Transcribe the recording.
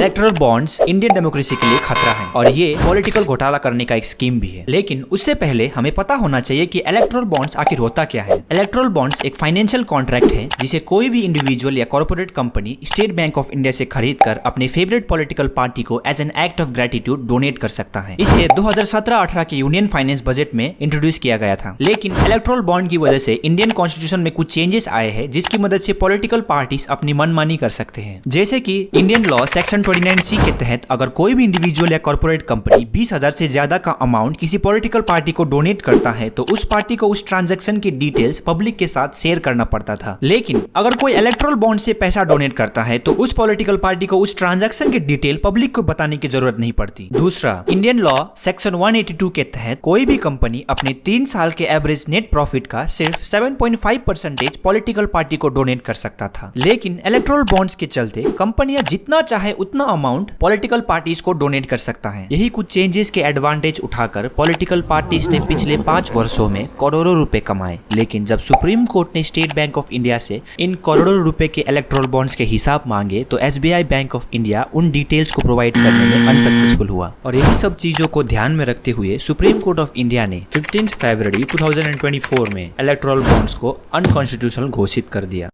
Electoral bonds Indian democracy के लिए खतरा है और ये पॉलिटिकल घोटाला करने का एक स्कीम भी है। लेकिन उससे पहले हमें पता होना चाहिए कि इलेक्टोरल बॉन्ड्स आखिर होता क्या है। इलेक्टोरल बॉन्ड्स एक फाइनेंशियल कॉन्ट्रैक्ट है जिसे कोई भी इंडिविजुअल या corporate company State Bank of India से खरीद कर अपने फेवरेट पॉलिटिकल पार्टी को as an act of gratitude donate कर सकता है। इसे 2017-18 के यूनियन फाइनेंस बजट में इंट्रोड्यूस किया गया था। लेकिन इलेक्टोरल बॉन्ड की वजह से इंडियन कॉन्स्टिट्यूशन में कुछ चेंजेस आए हैं जिसकी मदद से पॉलिटिकल पार्टीज अपनी मनमानी कर सकते हैं। जैसे कि इंडियन लॉ सेक्शन 29C के तहत अगर कोई भी इंडिविजुअल या कॉर्पोरेट कंपनी 20,000 से ज्यादा का अमाउंट किसी पॉलिटिकल पार्टी को डोनेट करता है तो उस पार्टी को उस ट्रांजैक्शन की डिटेल्स पब्लिक के साथ शेयर करना पड़ता था। लेकिन अगर कोई इलेक्टोरल बॉन्ड से पैसा डोनेट करता है तो उस पॉलिटिकल पार्टी को उस ट्रांजैक्शन की डिटेल पब्लिक को बताने की जरूरत नहीं पड़ती। दूसरा, इंडियन लॉ सेक्शन 182 के तहत कोई भी कंपनी अपने 3 साल के एवरेज नेट प्रॉफिट का सिर्फ 7.5% पॉलिटिकल पार्टी को डोनेट कर सकता था। लेकिन इलेक्टोरल बॉन्ड्स के चलते कंपनियां जितना चाहे उतना अमाउंट पॉलिटिकल पार्टीज को डोनेट कर सकता है। यही कुछ चेंजेस के एडवांटेज उठाकर पॉलिटिकल पार्टीज ने पिछले 5 वर्षों में करोड़ों रुपए कमाए। लेकिन जब सुप्रीम कोर्ट ने स्टेट बैंक ऑफ इंडिया से इन करोड़ों रुपए के इलेक्टोरल बॉन्ड्स के हिसाब मांगे तो SBI बैंक ऑफ इंडिया उन डिटेल्स को प्रोवाइड करने में अनसक्सेसफुल हुआ। और यही सब चीजों को ध्यान में रखते हुए सुप्रीम कोर्ट ऑफ इंडिया ने 15 फरवरी 2024 में इलेक्टोरल बॉन्ड्स को अनकॉन्स्टिट्यूशनल घोषित कर दिया।